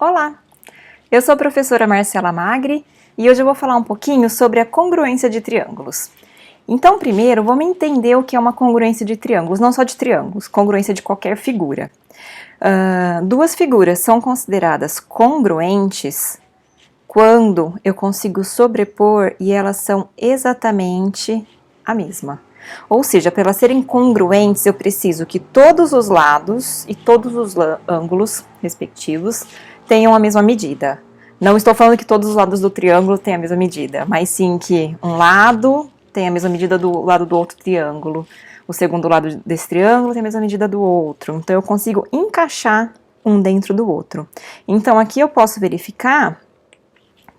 Olá, eu sou a professora Marcela Magri e hoje eu vou falar um pouquinho sobre a congruência de triângulos. Então, primeiro, vamos entender o que é uma congruência de triângulos, não só de triângulos, congruência de qualquer figura. Duas figuras são consideradas congruentes quando eu consigo sobrepor e elas são exatamente a mesma. Ou seja, para elas serem congruentes, eu preciso que todos os lados e todos os ângulos respectivos tenham a mesma medida. Não estou falando que todos os lados do triângulo têm a mesma medida, mas sim que um lado tem a mesma medida do lado do outro triângulo, o segundo lado desse triângulo tem a mesma medida do outro. Então, eu consigo encaixar um dentro do outro. Então, aqui eu posso verificar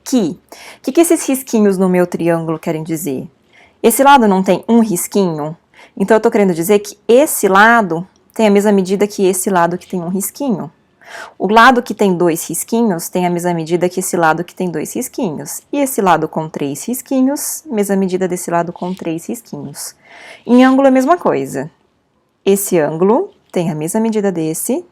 que esses risquinhos no meu triângulo querem dizer? Esse lado não tem um risquinho? Então, eu estou querendo dizer que esse lado tem a mesma medida que esse lado que tem um risquinho. O lado que tem dois risquinhos tem a mesma medida que esse lado que tem dois risquinhos. E esse lado com três risquinhos, mesma medida desse lado com três risquinhos. Em ângulo é a mesma coisa. Esse ângulo tem a mesma medida desse.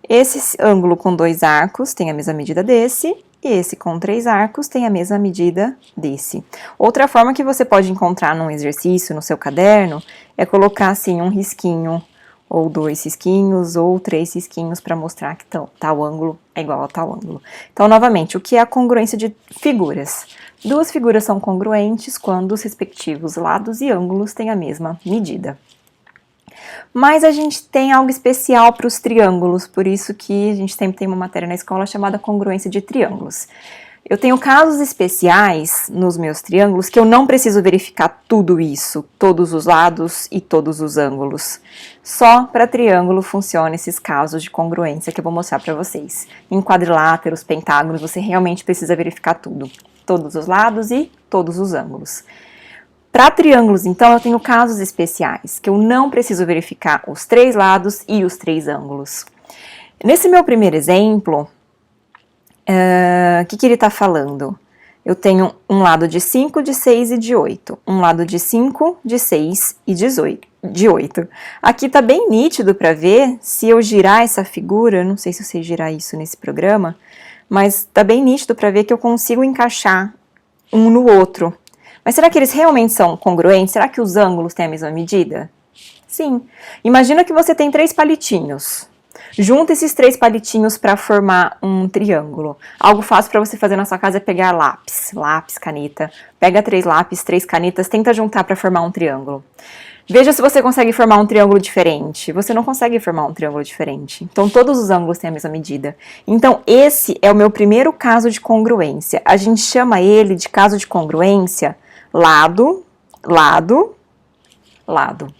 Esse ângulo com dois arcos tem a mesma medida desse. E esse com três arcos tem a mesma medida desse. Outra forma que você pode encontrar num exercício, no seu caderno, é colocar assim um risquinho, ou dois risquinhos, ou três risquinhos para mostrar que tal ângulo é igual a tal ângulo. Então, novamente, o que é a congruência de figuras? Duas figuras são congruentes quando os respectivos lados e ângulos têm a mesma medida. Mas a gente tem algo especial para os triângulos, por isso que a gente sempre tem uma matéria na escola chamada congruência de triângulos. Eu tenho casos especiais nos meus triângulos que eu não preciso verificar tudo isso, todos os lados e todos os ângulos. Só para triângulo funcionam esses casos de congruência que eu vou mostrar para vocês. Em quadriláteros, pentágonos, você realmente precisa verificar tudo, todos os lados e todos os ângulos. Para triângulos, então, eu tenho casos especiais, que eu não preciso verificar os três lados e os três ângulos. Nesse meu primeiro exemplo, o que ele está falando? Eu tenho um lado de 5, de 6 e de 8. Um lado de 5, de 6 e de 8. Aqui está bem nítido para ver, se eu girar essa figura, não sei se eu sei girar isso nesse programa, mas está bem nítido para ver que eu consigo encaixar um no outro. Mas será que eles realmente são congruentes? Será que os ângulos têm a mesma medida? Sim. Imagina que você tem três palitinhos. Junta esses três palitinhos para formar um triângulo. Algo fácil para você fazer na sua casa é pegar lápis, caneta. Pega três lápis, três canetas, tenta juntar para formar um triângulo. Veja se você consegue formar um triângulo diferente. Você não consegue formar um triângulo diferente. Então, todos os ângulos têm a mesma medida. Então, esse é o meu primeiro caso de congruência. A gente chama ele de caso de congruência lado, lado, lado.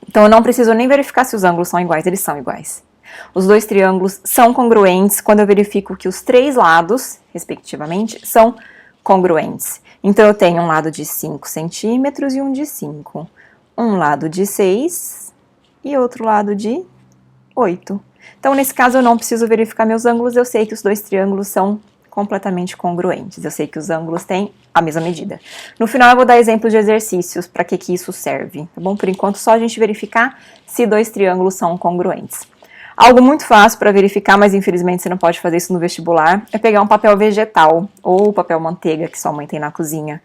Então, eu não preciso nem verificar se os ângulos são iguais, eles são iguais. Os dois triângulos são congruentes quando eu verifico que os três lados, respectivamente, são congruentes. Então, eu tenho um lado de 5 centímetros e um de 5. Um lado de 6 e outro lado de 8. Então, nesse caso, eu não preciso verificar meus ângulos, eu sei que os dois triângulos são completamente congruentes. Eu sei que os ângulos têm a mesma medida. No final, eu vou dar exemplos de exercícios para que isso serve, tá bom? Por enquanto, só a gente verificar se dois triângulos são congruentes. Algo muito fácil para verificar, mas infelizmente você não pode fazer isso no vestibular, é pegar um papel vegetal ou papel manteiga que sua mãe tem na cozinha.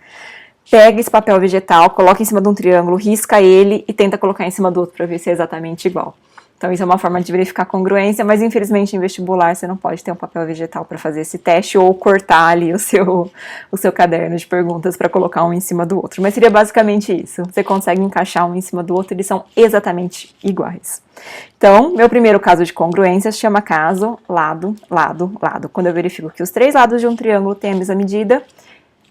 Pega esse papel vegetal, coloca em cima de um triângulo, risca ele e tenta colocar em cima do outro para ver se é exatamente igual. Então, isso é uma forma de verificar congruência, mas infelizmente em vestibular você não pode ter um papel vegetal para fazer esse teste ou cortar ali o seu caderno de perguntas para colocar um em cima do outro. Mas seria basicamente isso. Você consegue encaixar um em cima do outro, eles são exatamente iguais. Então, meu primeiro caso de congruência se chama caso lado, lado, lado. Quando eu verifico que os três lados de um triângulo têm a mesma medida,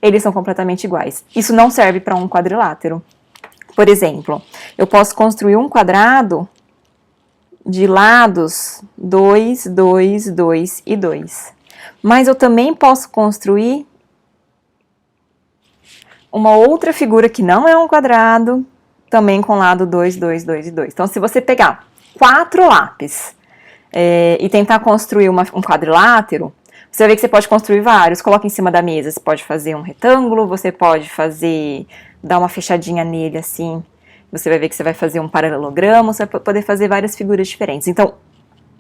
eles são completamente iguais. Isso não serve para um quadrilátero. Por exemplo, eu posso construir um quadrado de lados 2, 2, 2 e 2. Mas eu também posso construir uma outra figura que não é um quadrado, também com lado 2, 2, 2 e 2. Então, se você pegar 4 lápis e tentar construir um quadrilátero, você vai ver que você pode construir vários. Coloca em cima da mesa, você pode fazer um retângulo, você pode dar uma fechadinha nele assim. Você vai ver que você vai fazer um paralelogramo, você vai poder fazer várias figuras diferentes. Então,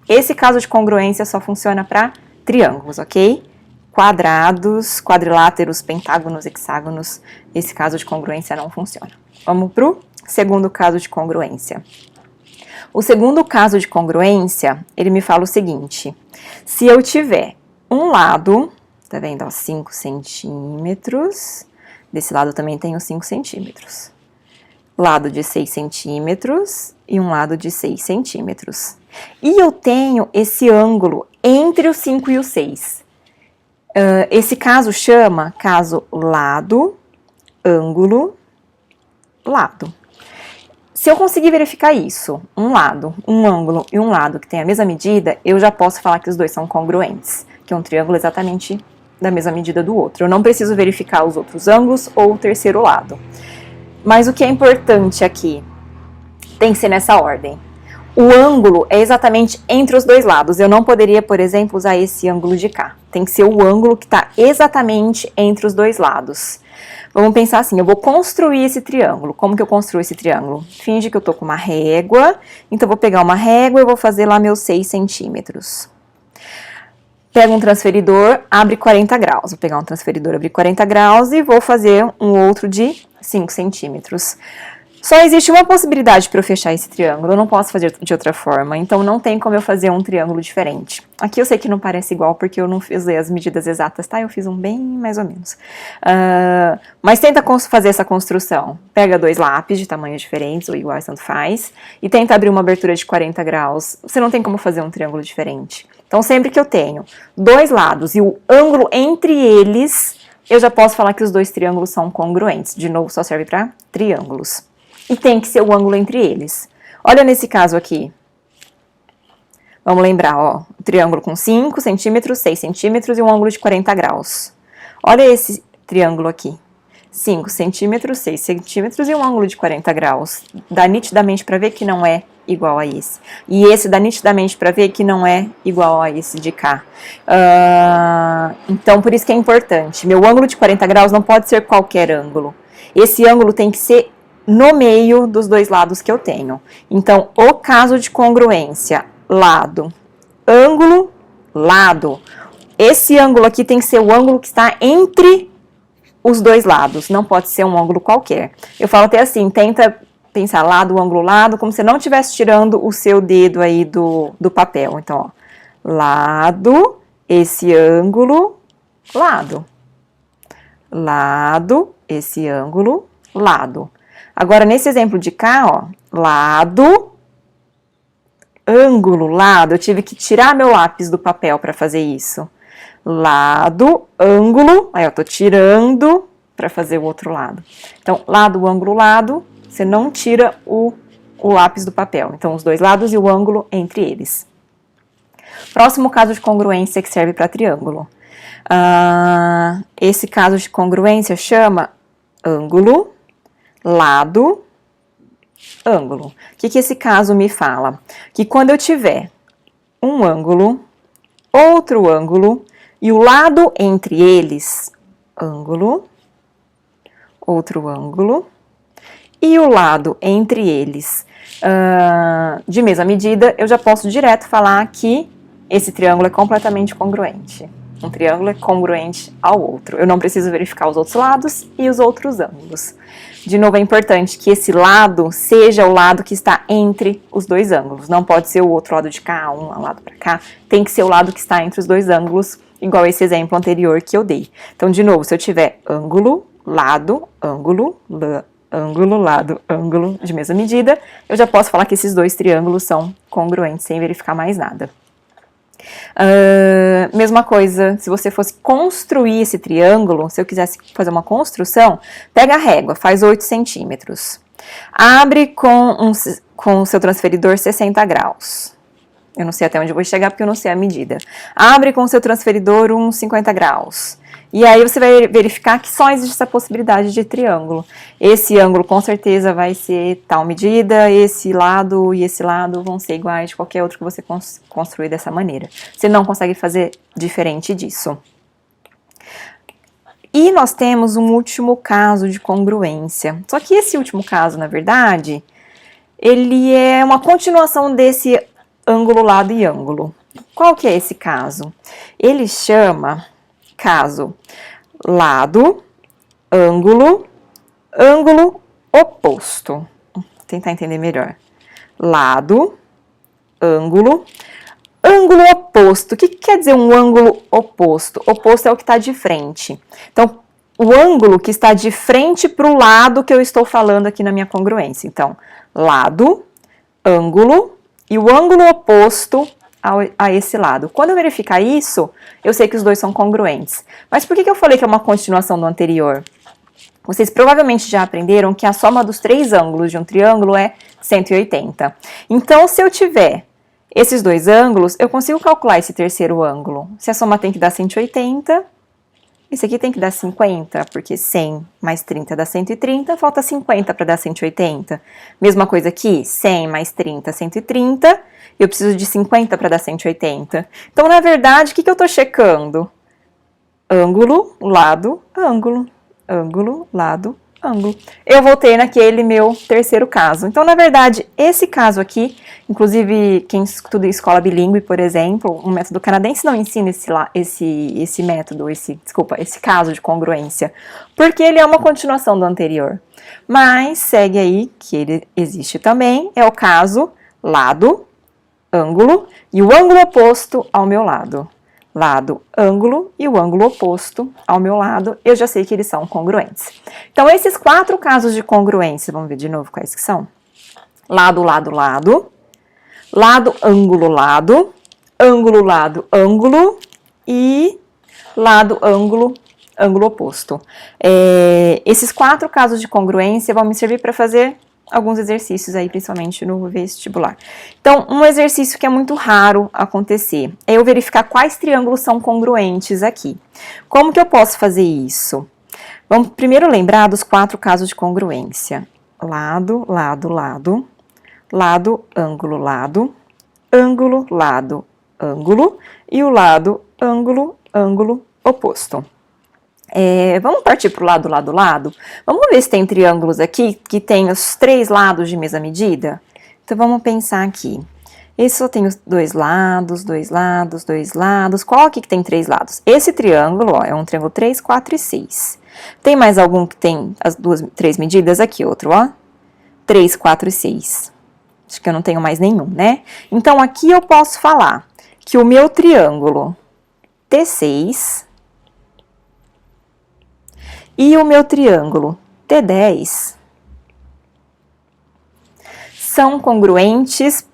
esse caso de congruência só funciona para triângulos, ok? Quadrados, quadriláteros, pentágonos, hexágonos, esse caso de congruência não funciona. Vamos para o segundo caso de congruência. O segundo caso de congruência, ele me fala o seguinte: se eu tiver um lado, tá vendo, ó, 5 centímetros, desse lado também tenho 5 centímetros, lado de 6 centímetros e um lado de 6 centímetros. E eu tenho esse ângulo entre o 5 e o 6. Esse caso chama caso lado, ângulo, lado. Se eu conseguir verificar isso, um lado, um ângulo e um lado que tem a mesma medida, eu já posso falar que os dois são congruentes, que é um triângulo exatamente da mesma medida do outro. Eu não preciso verificar os outros ângulos ou o terceiro lado. Mas o que é importante aqui tem que ser nessa ordem. O ângulo é exatamente entre os dois lados. Eu não poderia, por exemplo, usar esse ângulo de cá. Tem que ser o ângulo que está exatamente entre os dois lados. Vamos pensar assim, eu vou construir esse triângulo. Como que eu construo esse triângulo? Finge que eu tô com uma régua. Então, eu vou pegar uma régua e vou fazer lá meus 6 centímetros. Pego um transferidor, abre 40 graus. Vou pegar um transferidor, abrir 40 graus e vou fazer um outro de 5 centímetros. Só existe uma possibilidade para eu fechar esse triângulo, eu não posso fazer de outra forma, então não tem como eu fazer um triângulo diferente. Aqui eu sei que não parece igual porque eu não fiz as medidas exatas, tá? Eu fiz um bem mais ou menos. Mas tenta fazer essa construção. Pega 2 lápis de tamanhos diferentes, ou iguais, tanto faz, e tenta abrir uma abertura de 40 graus. Você não tem como fazer um triângulo diferente. Então sempre que eu tenho 2 lados e o ângulo entre eles, eu já posso falar que os 2 triângulos são congruentes. De novo, só serve para triângulos. E tem que ser o ângulo entre eles. Olha nesse caso aqui. Vamos lembrar, ó, um triângulo com 5 centímetros, 6 centímetros e um ângulo de 40 graus. Olha esse triângulo aqui. 5 centímetros, 6 centímetros e um ângulo de 40 graus. Dá nitidamente para ver que não é igual a esse. E esse dá nitidamente para ver que não é igual a esse de cá. Então, por isso que é importante. Meu ângulo de 40 graus não pode ser qualquer ângulo. Esse ângulo tem que ser no meio dos 2 lados que eu tenho. Então, o caso de congruência, lado, ângulo, lado. Esse ângulo aqui tem que ser o ângulo que está entre os 2 lados, não pode ser um ângulo qualquer. Eu falo até assim, tenta pensar lado, ângulo, lado, como se você não estivesse tirando o seu dedo aí do papel. Então, ó, lado, esse ângulo, lado. Lado, esse ângulo, lado. Agora, nesse exemplo de cá, ó, lado, ângulo, lado, eu tive que tirar meu lápis do papel para fazer isso. Lado, ângulo, aí eu tô tirando para fazer o outro lado. Então, lado, ângulo, lado, você não tira o lápis do papel. Então, os 2 lados e o ângulo entre eles. Próximo caso de congruência que serve para triângulo. Esse caso de congruência chama ângulo, lado, ângulo. O que esse caso me fala? Que quando eu tiver um ângulo, outro ângulo, e o lado entre eles, ângulo, outro ângulo, e o lado entre eles de mesma medida, eu já posso direto falar que esse triângulo é completamente congruente. Um triângulo é congruente ao outro. Eu não preciso verificar os outros lados e os outros ângulos. De novo, é importante que esse lado seja o lado que está entre os 2 ângulos. Não pode ser o outro lado de cá, um lado para cá. Tem que ser o lado que está entre os 2 ângulos, igual esse exemplo anterior que eu dei. Então, de novo, se eu tiver ângulo, lado, ângulo, ângulo, lado, ângulo, de mesma medida, eu já posso falar que esses 2 triângulos são congruentes, sem verificar mais nada. Mesma coisa, se você fosse construir esse triângulo, se eu quisesse fazer uma construção, pega a régua, faz 8 centímetros. Abre com o seu transferidor 60 graus. Eu não sei até onde eu vou chegar porque eu não sei a medida. Abre com o seu transferidor uns 50 graus. E aí você vai verificar que só existe essa possibilidade de triângulo. Esse ângulo com certeza vai ser tal medida, esse lado e esse lado vão ser iguais de qualquer outro que você construir dessa maneira. Você não consegue fazer diferente disso. E nós temos um último caso de congruência. Só que esse último caso, na verdade, ele é uma continuação desse ângulo, lado e ângulo. Qual que é esse caso? Ele chama caso lado, ângulo, ângulo oposto. Vou tentar entender melhor. Lado, ângulo, ângulo oposto. O que quer dizer um ângulo oposto? Oposto é o que está de frente. Então, o ângulo que está de frente para o lado que eu estou falando aqui na minha congruência. Então, lado, ângulo e o ângulo oposto a esse lado. Quando eu verificar isso, eu sei que os dois são congruentes. Mas por que eu falei que é uma continuação do anterior? Vocês provavelmente já aprenderam que a soma dos três ângulos de um triângulo é 180. Então, se eu tiver esses dois ângulos, eu consigo calcular esse terceiro ângulo. Se a soma tem que dar 180, esse aqui tem que dar 50, porque 100 mais 30 dá 130, falta 50 para dar 180. Mesma coisa aqui, 100 mais 30, 130, eu preciso de 50 para dar 180. Então, na verdade, o que eu estou checando? Ângulo, lado, ângulo. Ângulo, lado, ângulo. Eu voltei naquele meu terceiro caso. Então, na verdade, esse caso aqui, inclusive quem estuda escola bilíngue, por exemplo, um método canadense não ensina esse método, esse caso de congruência, porque ele é uma continuação do anterior. Mas segue aí que ele existe também, é o caso lado, ângulo e o ângulo oposto ao meu lado. Lado, ângulo e o ângulo oposto ao meu lado, eu já sei que eles são congruentes. Então, esses quatro casos de congruência, vamos ver de novo quais que são? Lado, lado, lado, lado, ângulo, lado, ângulo, lado, ângulo e lado, ângulo, ângulo oposto. Esses quatro casos de congruência vão me servir para fazer alguns exercícios aí, principalmente no vestibular. Então, um exercício que é muito raro acontecer é eu verificar quais triângulos são congruentes aqui. Como que eu posso fazer isso? Vamos primeiro lembrar dos quatro casos de congruência. Lado, lado, lado, lado, ângulo, lado, ângulo, lado, ângulo e o lado, ângulo, ângulo oposto. Vamos partir para o lado, lado, lado? Vamos ver se tem triângulos aqui que tem os três lados de mesma medida? Então, vamos pensar aqui. Esse só tem os dois lados, dois lados, dois lados. Qual aqui que tem três lados? Esse triângulo, ó, é um triângulo 3, 4 e 6. Tem mais algum que tem as três medidas? Aqui, outro, ó. 3, 4 e 6. Acho que eu não tenho mais nenhum, né? Então, aqui eu posso falar que o meu triângulo T6... e o meu triângulo T10 são congruentes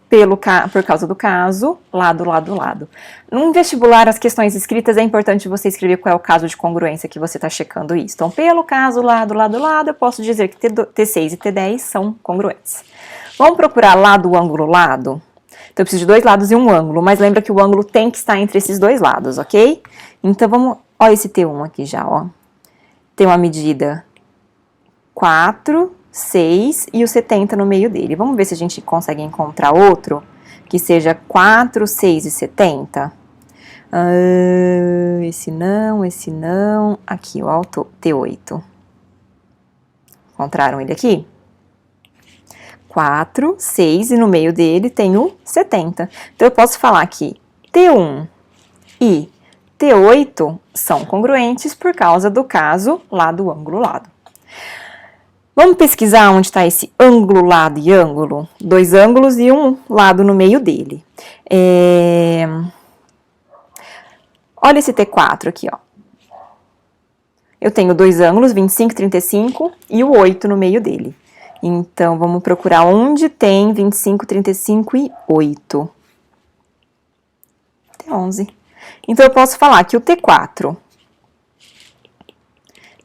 por causa do caso lado, lado, lado. No vestibular, as questões escritas, é importante você escrever qual é o caso de congruência que você está checando isso. Então, pelo caso lado, lado, lado, eu posso dizer que T6 e T10 são congruentes. Vamos procurar lado, ângulo, lado? Então, eu preciso de dois lados e um ângulo, mas lembra que o ângulo tem que estar entre esses dois lados, ok? Então, vamos... Ó esse T1 aqui já, ó. Tem uma medida 4, 6 e o 70 no meio dele. Vamos ver se a gente consegue encontrar outro que seja 4, 6 e 70. Esse não. Aqui, ó, o T8. Encontraram ele aqui? 4, 6 e no meio dele tem o 70. Então, eu posso falar que T1 e T8 são congruentes por causa do caso lado, ângulo, lado. Vamos pesquisar onde está esse ângulo, lado e ângulo? Dois ângulos e um lado no meio dele. Olha esse T4 aqui, ó. Eu tenho dois ângulos, 25 e 35, e o 8 no meio dele. Então, vamos procurar onde tem 25, 35 e 8. T11. Então, eu posso falar que o T4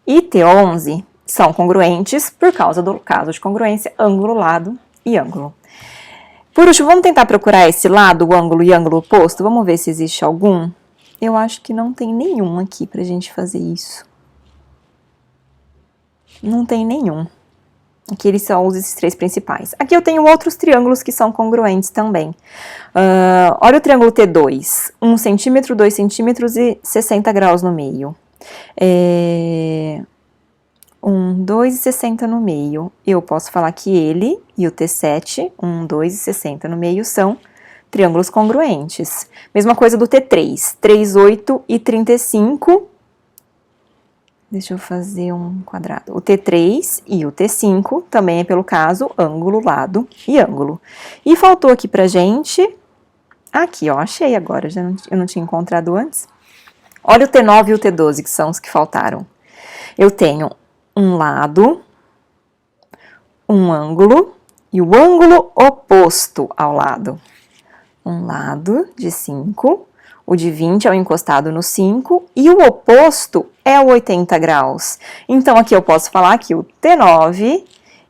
e T11 são congruentes por causa do caso de congruência ângulo, lado e ângulo. Por último, vamos tentar procurar esse lado, o ângulo e ângulo oposto. Vamos ver se existe algum. Eu acho que não tem nenhum aqui pra gente fazer isso. Não tem nenhum. Aqui eles só usam esses três principais. Aqui eu tenho outros triângulos que são congruentes também. Olha o triângulo T2. 1 centímetro, 2 centímetros e 60 graus no meio. 1, 2 e 60 no meio. Eu posso falar que ele e o T7, 1, 2 e 60 no meio, são triângulos congruentes. Mesma coisa do T3, 3, 8 e 35. Deixa eu fazer um quadrado. O T3 e o T5 também é pelo caso ângulo, lado e ângulo. E faltou aqui pra gente... Aqui, ó, achei agora, eu não tinha encontrado antes. Olha o T9 e o T12, que são os que faltaram. Eu tenho um lado, um ângulo e o ângulo oposto ao lado. Um lado de 5, o de 20 é o encostado no 5 e o oposto é o 80 graus. Então, aqui eu posso falar que o T9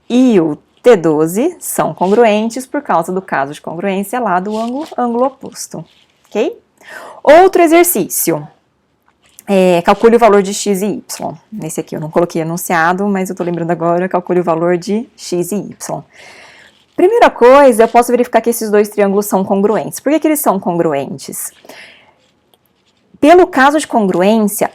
e o T12 são congruentes por causa do caso de congruência lá do ângulo oposto, ok? Outro exercício. Calcule o valor de x e y. Nesse aqui eu não coloquei enunciado, mas eu tô lembrando agora, calcule o valor de x e y. Primeira coisa, eu posso verificar que esses dois triângulos são congruentes. Por que eles são congruentes? Pelo caso de congruência,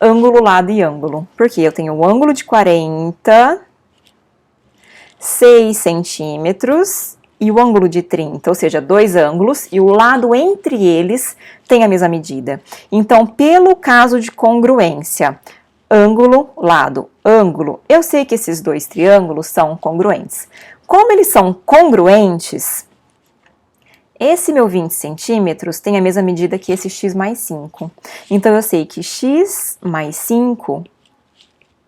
ângulo, lado e ângulo. Porque eu tenho o ângulo de 46 centímetros e o ângulo de 30, ou seja, dois ângulos, e o lado entre eles tem a mesma medida. Então, pelo caso de congruência, ângulo, lado, ângulo, eu sei que esses dois triângulos são congruentes. Como eles são congruentes, esse meu 20 centímetros tem a mesma medida que esse x mais 5. Então, eu sei que x mais 5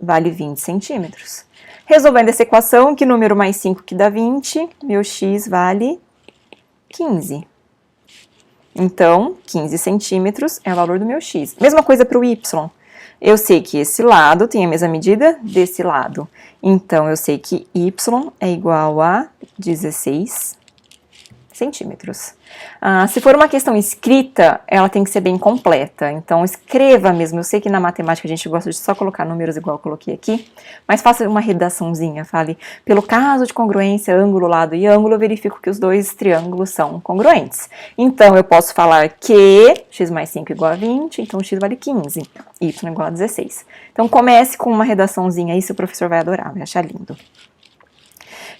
vale 20 centímetros. Resolvendo essa equação, que número mais 5 que dá 20, meu x vale 15. Então, 15 centímetros é o valor do meu x. Mesma coisa para o y. Eu sei que esse lado tem a mesma medida desse lado. Então, eu sei que y é igual a 16 centímetros. Se for uma questão escrita, ela tem que ser bem completa. Então, escreva mesmo. Eu sei que na matemática a gente gosta de só colocar números igual eu coloquei aqui, mas faça uma redaçãozinha. Fale, pelo caso de congruência, ângulo, lado e ângulo, eu verifico que os dois triângulos são congruentes. Então, eu posso falar que x mais 5 igual a 20, então x vale 15, y igual a 16. Então, comece com uma redaçãozinha aí, seu professor vai adorar, vai achar lindo.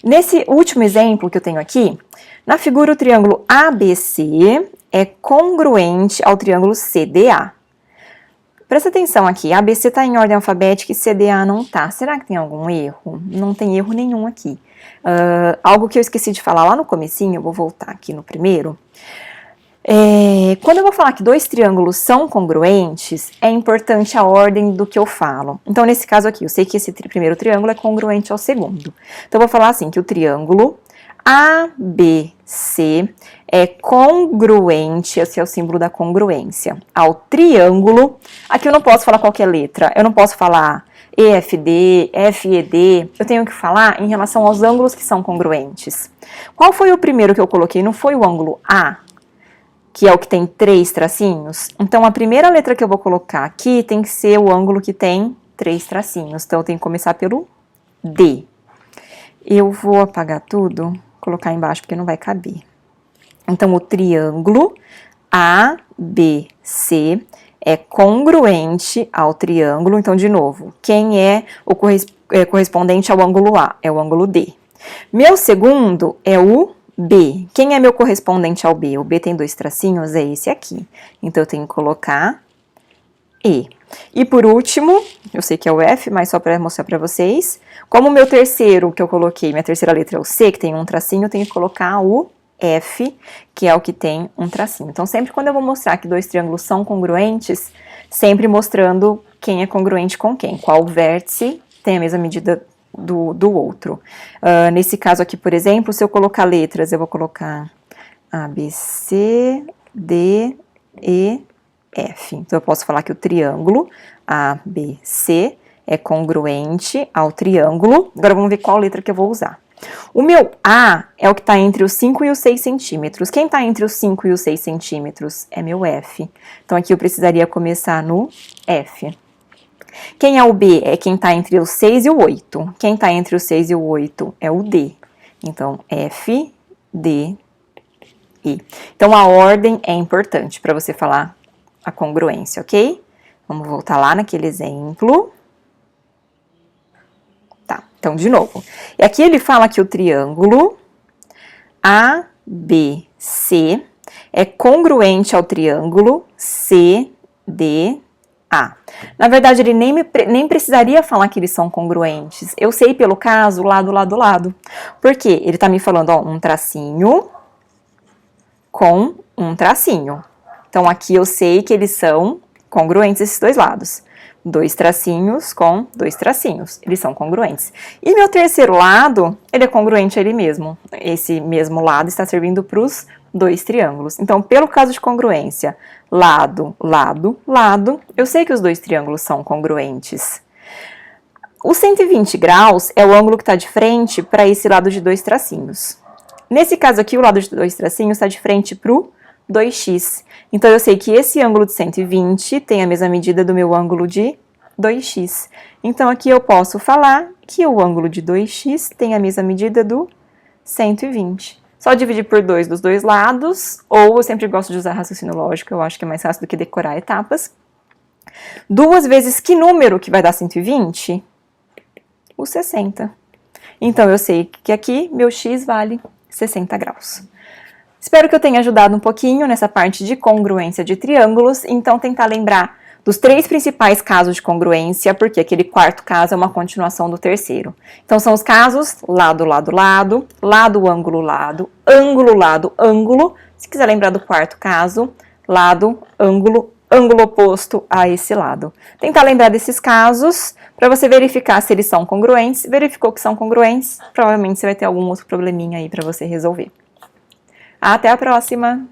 Nesse último exemplo que eu tenho aqui, na figura o triângulo ABC é congruente ao triângulo CDA. Presta atenção aqui, ABC está em ordem alfabética e CDA não está. Será que tem algum erro? Não tem erro nenhum aqui. Algo que eu esqueci de falar lá no comecinho, eu vou voltar aqui no primeiro. Quando eu vou falar que dois triângulos são congruentes, é importante a ordem do que eu falo. Então, nesse caso aqui, eu sei que esse primeiro triângulo é congruente ao segundo. Então, eu vou falar assim, que o triângulo ABC é congruente, esse é o símbolo da congruência, ao triângulo. Aqui eu não posso falar qualquer letra, eu não posso falar EFD, FED, eu tenho que falar em relação aos ângulos que são congruentes. Qual foi o primeiro que eu coloquei? Não foi o ângulo A, que é o que tem 3 tracinhos? Então, a primeira letra que eu vou colocar aqui tem que ser o ângulo que tem 3 tracinhos. Então, eu tenho que começar pelo D. Eu vou apagar tudo, colocar embaixo porque não vai caber. Então, o triângulo ABC é congruente ao triângulo. Então, de novo, quem é o correspondente ao ângulo A? É o ângulo D. Meu segundo é o B. Quem é meu correspondente ao B? O B tem 2 tracinhos, é esse aqui. Então, eu tenho que colocar E. E por último, eu sei que é o F, mas só para mostrar para vocês, como o meu terceiro que eu coloquei, minha terceira letra é o C, que tem um tracinho, eu tenho que colocar o F, que é o que tem um tracinho. Então, sempre quando eu vou mostrar que dois triângulos são congruentes, sempre mostrando quem é congruente com quem, qual vértice tem a mesma medida do outro. Nesse caso aqui, por exemplo, se eu colocar letras, eu vou colocar A, B, C, D, E, F. Então, eu posso falar que o triângulo ABC é congruente ao triângulo. Agora, vamos ver qual letra que eu vou usar. O meu A é o que está entre os 5 e os 6 centímetros. Quem está entre os 5 e os 6 centímetros é meu F. Então, aqui eu precisaria começar no F. Quem é o B? É quem está entre os 6 e o 8. Quem está entre os 6 e o 8 é o D. Então, F, D, E. Então, a ordem é importante para você falar a congruência, ok? Vamos voltar lá naquele exemplo. Tá, então de novo. E aqui ele fala que o triângulo é congruente ao triângulo CDA. Na verdade, ele nem precisaria falar que eles são congruentes. Eu sei pelo caso lado, lado, lado. Por quê? Ele está me falando, ó, um tracinho com um tracinho. Então, aqui eu sei que eles são congruentes esses dois lados. Dois tracinhos com dois tracinhos. Eles são congruentes. E meu terceiro lado, ele é congruente a ele mesmo. Esse mesmo lado está servindo para os dois triângulos. Então, pelo caso de congruência, lado, lado, lado, eu sei que os dois triângulos são congruentes. O 120 graus é o ângulo que está de frente para esse lado de dois tracinhos. Nesse caso aqui, o lado de dois tracinhos está de frente para o 2x. Então, eu sei que esse ângulo de 120 tem a mesma medida do meu ângulo de 2x. Então, aqui eu posso falar que o ângulo de 2x tem a mesma medida do 120. Só dividir por 2 dos dois lados, ou eu sempre gosto de usar raciocínio lógico, eu acho que é mais fácil do que decorar etapas. 2 vezes que número que vai dar 120? O 60. Então, eu sei que aqui meu x vale 60 graus. Espero que eu tenha ajudado um pouquinho nessa parte de congruência de triângulos, então tentar lembrar dos 3 principais casos de congruência, porque aquele quarto caso é uma continuação do terceiro. Então, são os casos lado, lado, lado, lado, ângulo, lado, ângulo, lado, ângulo. Se quiser lembrar do quarto caso, lado, ângulo, ângulo oposto a esse lado. Tentar lembrar desses casos para você verificar se eles são congruentes. Verificou que são congruentes, provavelmente você vai ter algum outro probleminha aí para você resolver. Até a próxima!